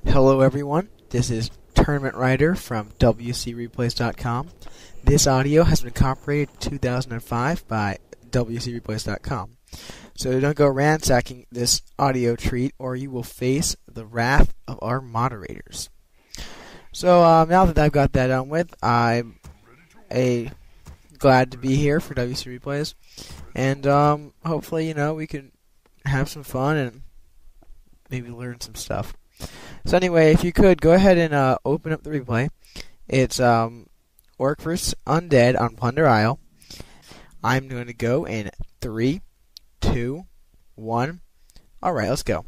Hello everyone, this is Tournament Rider from WCReplays.com. This audio has been copyrighted in 2005 by WCReplays.com. So don't go ransacking this audio treat or you will face the wrath of our moderators. So now that I've got that done with, I'm glad to be here for WC Replays. And hopefully, we can have some fun and maybe learn some stuff. So anyway, if you could, go ahead and open up the replay. It's Orc vs. Undead on Plunder Isle. I'm going to go in 3, 2, 1. Alright, let's go.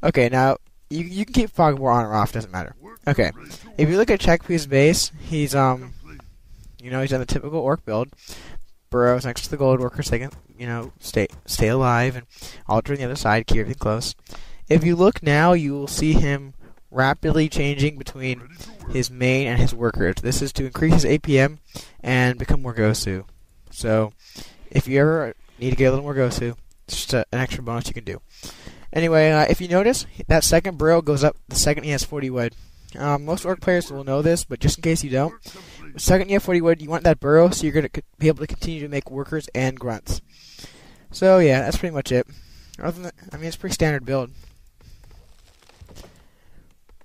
Okay, now, you can keep Fog War on or off, doesn't matter. Okay, if you look at Checkpi's base, he's, he's on the typical Orc build. Burrows next to the gold worker so they can, stay alive and alter on the other side, keep everything close. If you look now, you will see him rapidly changing between his main and his workers. This is to increase his APM and become more Gosu. So, if you ever need to get a little more Gosu, it's just an extra bonus you can do. Anyway, if you notice, that second burrow goes up the second he has 40 wood. Most Orc players will know this, but just in case you don't, the second you have 40 wood, you want that burrow so you're going to be able to continue to make workers and grunts. So, yeah, that's pretty much it. Other than that, it's a pretty standard build.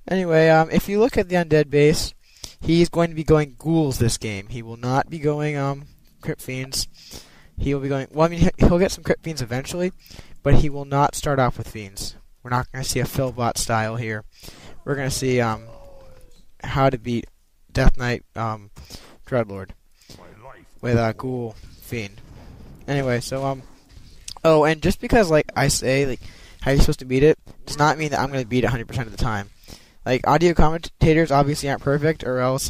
Anyway, if you look at the undead base, he's going to be going ghouls this game. He will not be going crypt fiends. He will be going. Well, he'll get some crypt fiends eventually, but he will not start off with fiends. We're not going to see a Philbot style here. We're going to see how to beat Death Knight DreadLord with a ghoul fiend. Anyway, so oh, and just because I say how you're supposed to beat it does not mean that I'm going to beat it 100% of the time. Audio commentators obviously aren't perfect, or else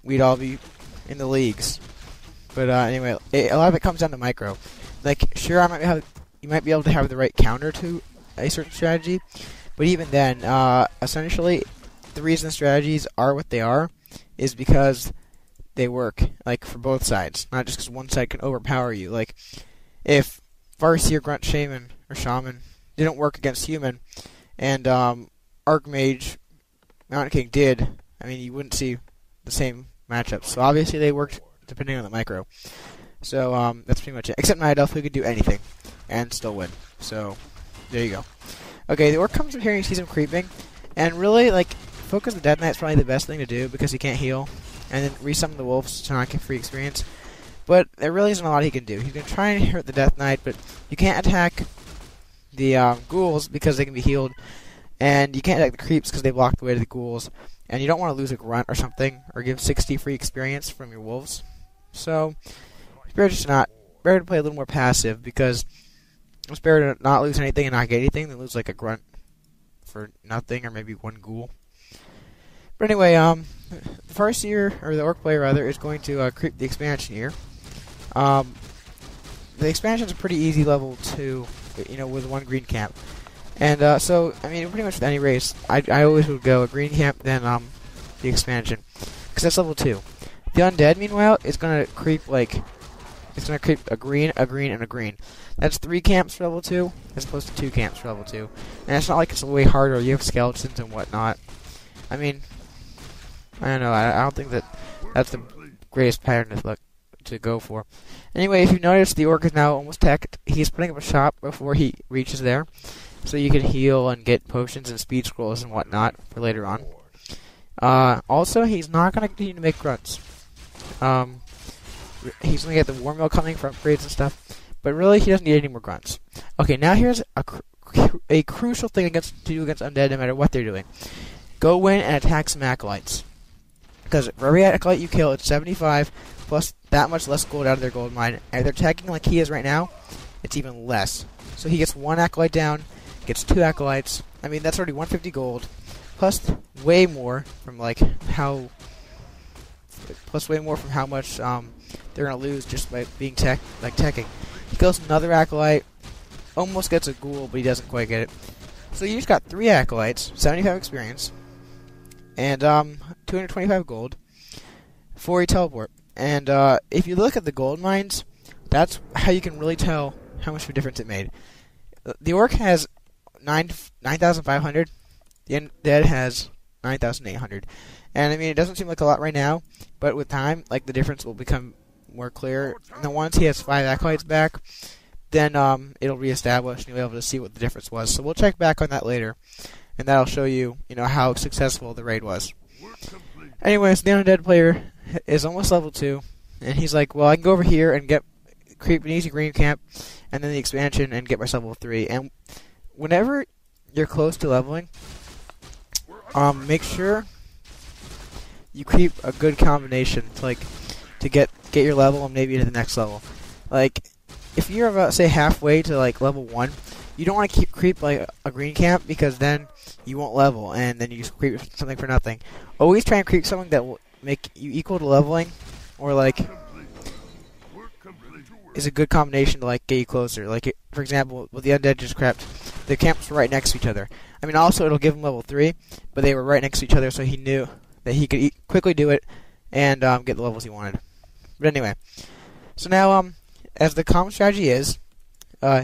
we'd all be in the leagues. But anyway, a lot of it comes down to micro. Sure, you might be able to have the right counter to a certain strategy, but even then, essentially, the reason the strategies are what they are is because they work, for both sides, not just because one side can overpower you. If Farseer, Grunt, Shaman, or Shaman didn't work against Human, and Archmage, Mountain King did, you wouldn't see the same matchups. So obviously they worked depending on the micro. So that's pretty much it. Except Night Elf, who could do anything and still win. So there you go. Okay, the Orc comes up here and you see him creeping, and really focus the Death Knight's probably the best thing to do because he can't heal, and then resummon the wolves to not get free experience. But there really isn't a lot he can do. He can try and hurt the Death Knight, but you can't attack the ghouls because they can be healed. And you can't attack the creeps because they block the way to the ghouls. And you don't want to lose a grunt or something, or give 60 free experience from your wolves. So, it's better to play a little more passive, because it's better to not lose anything and not get anything than lose a grunt for nothing, or maybe one ghoul. But anyway, the Farseer, or the Orc player rather, is going to creep the expansion here. The expansion's a pretty easy level 2, with one green camp. And so, pretty much with any race, I always would go a green camp, then the expansion, because that's level 2. The undead, meanwhile, is gonna creep it's gonna creep a green, and a green. That's 3 camps for level 2, as opposed to 2 camps for level 2. And it's not like it's way harder. You have skeletons and whatnot. I don't know. I don't think that's the greatest pattern to go for. Anyway, if you notice, the Orc is now almost teched. He's putting up a shop before he reaches there, so you can heal and get potions and speed scrolls and whatnot for later on. Also, he's not going to continue to make grunts. He's going to get the war mill coming for upgrades and stuff, but really he doesn't need any more grunts. Okay, now here's a crucial thing to do against undead no matter what they're doing. Go in and attack some acolytes. Because for every acolyte you kill, it's 75 plus that much less gold out of their gold mine. And if they're attacking like he is right now, it's even less. So he gets 1 acolyte down, gets 2 acolytes. That's already 150 gold, plus way more from how much they're gonna lose just by being teching. He kills another acolyte, almost gets a ghoul, but he doesn't quite get it. So you just got 3 acolytes, 75 experience, and 225 gold for a teleport. And if you look at the gold mines, that's how you can really tell how much of a difference it made. The Orc has 9,500, The undead has 9,800. And I mean, it doesn't seem like a lot right now, but with time, like, the difference will become more clear. And then once he has 5 acolytes back, then it'll reestablish and you'll be able to see what the difference was. So we'll check back on that later, and that'll show you, how successful the raid was. Anyways, the undead player is almost level 2, and he's like, well, I can go over here and creep an easy green camp, and then the expansion, and get myself level 3. And whenever you're close to leveling, make sure you creep a good combination to get your level and maybe to the next level. Like, if you're about, say, halfway to like level 1, you don't want to creep like a green camp, because then you won't level, and then you just creep something for nothing. Always try and creep something that will make you equal to leveling, or like is a good combination to like get you closer. Like, for example, with the undead just crept, the camps were right next to each other. I mean, also it'll give him level 3, but they were right next to each other, so he knew that he could quickly do it and get the levels he wanted. But anyway, so now as the common strategy is,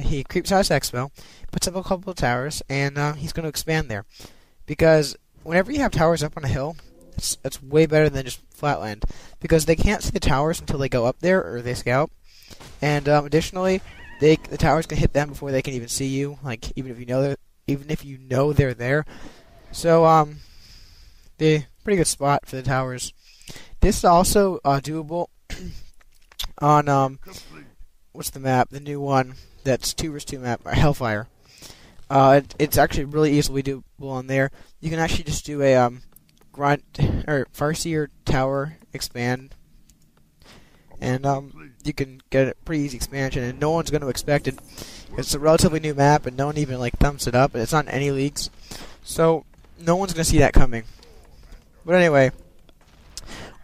he creeps out his expo, puts up a couple of towers, and he's going to expand there. Because whenever you have towers up on a hill, it's way better than just flatland. Because they can't see the towers until they go up there, or they scout. And additionally, the towers can hit them before they can even see you. Like, even if you know they're there. So the pretty good spot for the towers. This is also doable on what's the map? The new one that's 2 vs 2 map, Hellfire. It's actually really easily doable on there. You can actually just do a grunt or Farseer tower expand, and you can get a pretty easy expansion, and no one's going to expect it. It's a relatively new map, and no one even like thumps it up, and it's not in any leagues, so no one's going to see that coming. But anyway,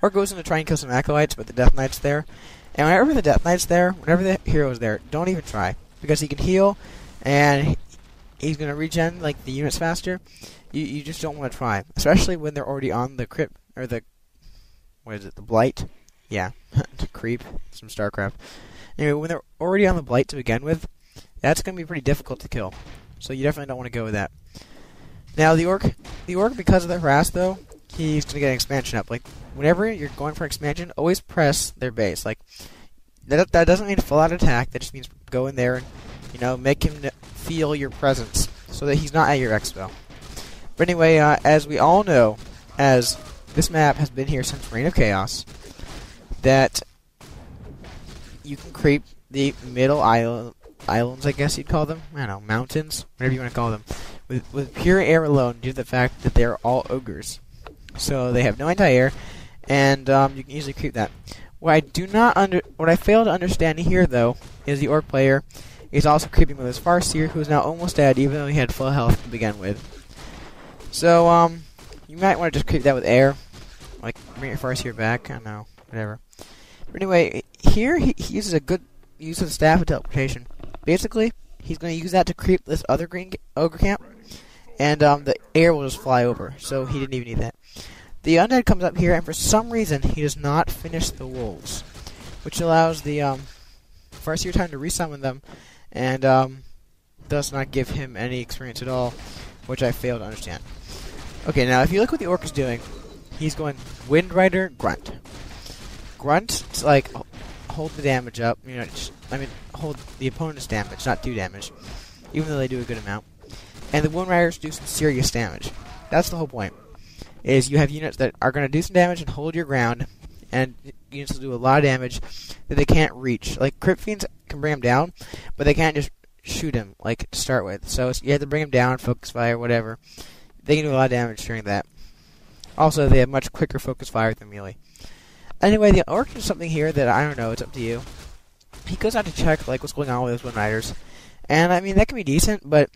Orc goes in to try and kill some acolytes, but the Death Knight's there. And whenever the Death Knight's there, whenever the hero's there, don't even try, because he can heal, and he's going to regen like the units faster. You just don't want to try, especially when they're already on the crypt, or the blight? Yeah, to creep, some StarCraft. Anyway, when they're already on the blight to begin with, that's going to be pretty difficult to kill. So you definitely don't want to go with that. Now the orc, because of the harass though, he's going to get an expansion up. Like, whenever you're going for expansion, always press their base. Like, that doesn't mean full out attack. That just means go in there and, make him feel your presence, so that he's not at your expo. But anyway, as we all know, as this map has been here since Reign of Chaos, that you can creep the middle islands, I guess you'd call them. I don't know, mountains, whatever you want to call them, with pure air alone, due to the fact that they're all ogres. So they have no anti-air, and you can easily creep that. What I fail to understand here, though, is the orc player is also creeping with his Farseer, who is now almost dead, even though he had full health to begin with. So you might want to just creep that with air, like bring your Farseer back. I don't know, whatever. But anyway, here he uses a good use of the staff of teleportation. Basically, he's going to use that to creep this other green ogre camp, and the air will just fly over, so he didn't even need that. The undead comes up here, and for some reason, he does not finish the wolves, which allows the Farseer time to resummon them, and does not give him any experience at all, which I fail to understand. Okay, now if you look what the orc is doing, he's going Wind Rider, Grunt. Grunt, it's like, hold the damage up, hold the opponent's damage, not do damage, even though they do a good amount. And the Wind Riders do some serious damage. That's the whole point, is you have units that are going to do some damage and hold your ground, and units will do a lot of damage that they can't reach. Like, Crypt Fiends can bring them down, but they can't just shoot him, like, to start with. So you have to bring him down, focus fire, whatever. They can do a lot of damage during that. Also, they have much quicker focus fire than melee. Anyway, the orc does something here that, I don't know, it's up to you. He goes out to check, like, what's going on with his Wind Riders. And, I mean, that can be decent, but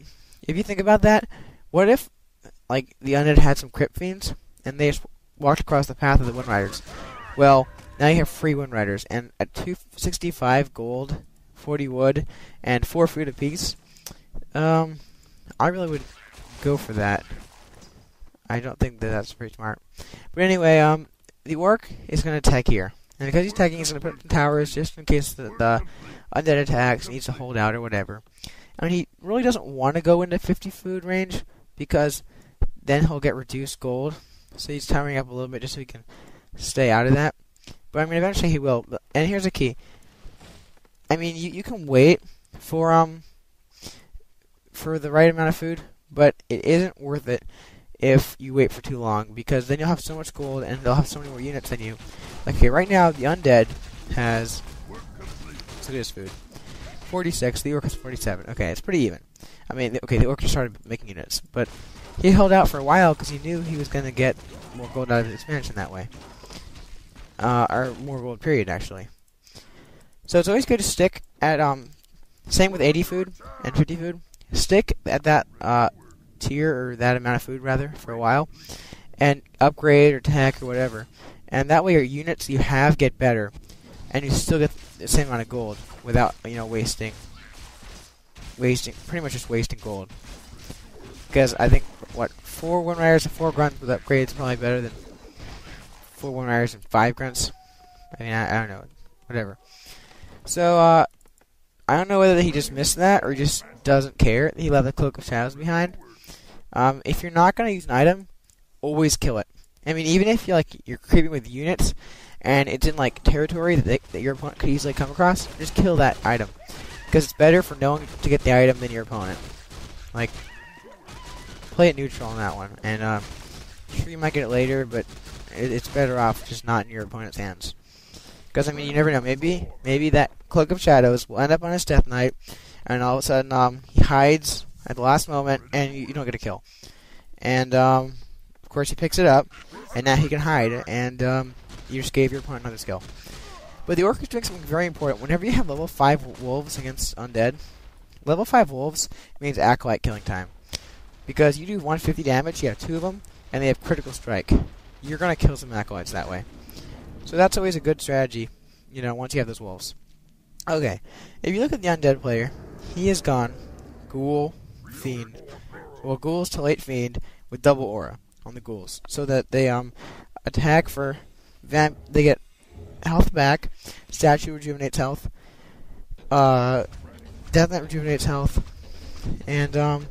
if you think about that, what if, like, the undead had some Crypt Fiends, and they just walked across the path of the Wind Riders? Well, now you have free Wind Riders, and at 265 gold, 40 wood, and 4 food apiece, I really would go for that. I don't think that that's pretty smart. But anyway, the orc is going to attack here. And because he's attacking, he's going to put some towers just in case the undead attacks, needs to hold out or whatever. And he really doesn't want to go into 50 food range, because then he'll get reduced gold. So he's tiring up a little bit just so he can stay out of that. But I mean, eventually he will. And here's the key. I mean, you can wait for the right amount of food, but it isn't worth it if you wait for too long, because then you'll have so much gold and they'll have so many more units than you. Like, okay, right now the undead has, let's look at his food, 46. The orc has 47. Okay, it's pretty even. I mean, okay, the orc just started making units, but he held out for a while because he knew he was going to get more gold out of his expansion that way. Or more gold, period, actually. So it's always good to stick at, same with 80 food and 50 food. Stick at that tier, or that amount of food, rather, for a while, and upgrade or tech or whatever. And that way your units you have get better, and you still get the same amount of gold without, wasting, pretty much just wasting gold. Because I think, 4 Wind Riders and 4 Grunts with upgrades is probably better than 4 Wind Riders and 5 Grunts. I mean, I don't know. Whatever. So, I don't know whether he just missed that or he just doesn't care. He left the Cloak of Shadows behind. If you're not going to use an item, always kill it. I mean, even if you're creeping with units and it's in territory that your opponent could easily come across, just kill that item, because it's better for knowing to get the item than your opponent. Play it neutral on that one, and sure you might get it later, but it's better off just not in your opponent's hands. Because I mean, you never know. Maybe that Cloak of Shadows will end up on his Death Knight, and all of a sudden he hides at the last moment, and you don't get a kill. And of course he picks it up, and now he can hide, and you just gave your opponent another skill. But the orc is doing something very important. Whenever you have level 5 wolves against undead, level 5 wolves means acolyte killing time. Because you do 150 damage, you have 2 of them, and they have critical strike. You're going to kill some acolytes that way. So that's always a good strategy, once you have those wolves. Okay, if you look at the undead player, he has gone ghoul, fiend. Well, ghouls to late fiend with double aura on the ghouls, so that they attack for they get health back, statue rejuvenates health, Death Knight rejuvenates health, and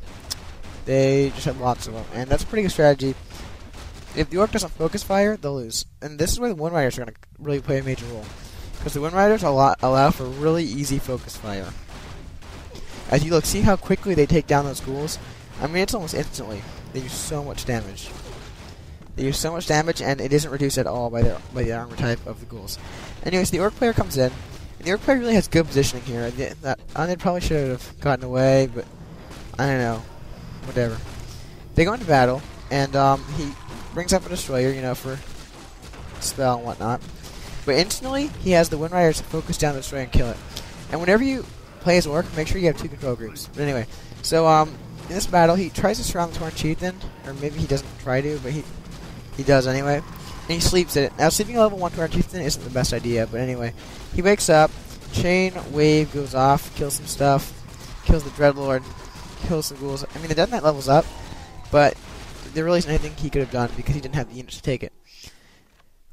they just have lots of them, and that's a pretty good strategy. If the orc doesn't focus fire, they'll lose. And this is where the Wind Riders are going to really play a major role. Because the Wind Riders allow for really easy focus fire. As you look, see how quickly they take down those ghouls? I mean, it's almost instantly. They do so much damage. And it isn't reduced at all by the armor type of the ghouls. Anyways, the orc player comes in. And the orc player really has good positioning here. That undead probably should have gotten away, but I don't know. Whatever. They go into battle, and he brings up a destroyer, for spell and whatnot. But instantly, he has the Wind Riders focus down the destroyer and kill it. And whenever you play as orc, make sure you have 2 control groups. But anyway, so in this battle, he tries to surround the Torn Chieftain, or maybe he doesn't try to, but he does anyway. And he sleeps it. Now, sleeping a level 1 Torn Chieftain isn't the best idea, but anyway. He wakes up, chain wave goes off, kills some stuff, kills the DreadLord, kills some ghouls. I mean, the Death Knight levels up, but there really isn't anything he could have done because he didn't have the units to take it.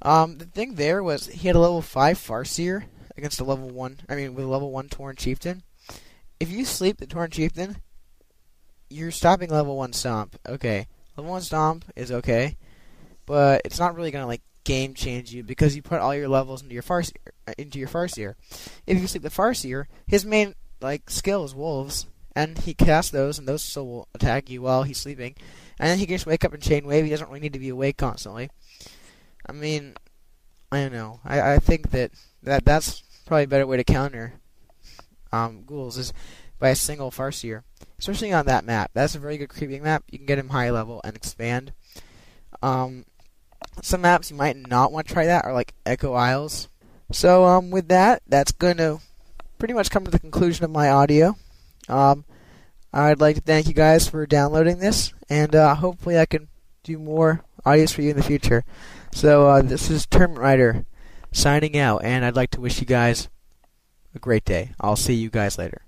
The thing there was he had a level 5 Farseer against a level 1, with a level 1 Torn Chieftain. If you sleep the Torn Chieftain, you're stopping level 1 Stomp. Okay, level 1 Stomp is okay, but it's not really going to game change you because you put all your levels into your Farseer. If you sleep the Farseer, his main skill is wolves, and he casts those, and those still will attack you while he's sleeping. And then he can just wake up and chain wave. He doesn't really need to be awake constantly. I mean, I don't know. I think that's probably a better way to counter ghouls is by a single Farseer. Especially on that map. That's a very good creeping map. You can get him high level and expand. Some maps you might not want to try that are Echo Isles. So with that, that's going to pretty much come to the conclusion of my audio. I'd like to thank you guys for downloading this, and hopefully I can do more audios for you in the future. So this is Tournament Rider signing out, and I'd like to wish you guys a great day. I'll see you guys later.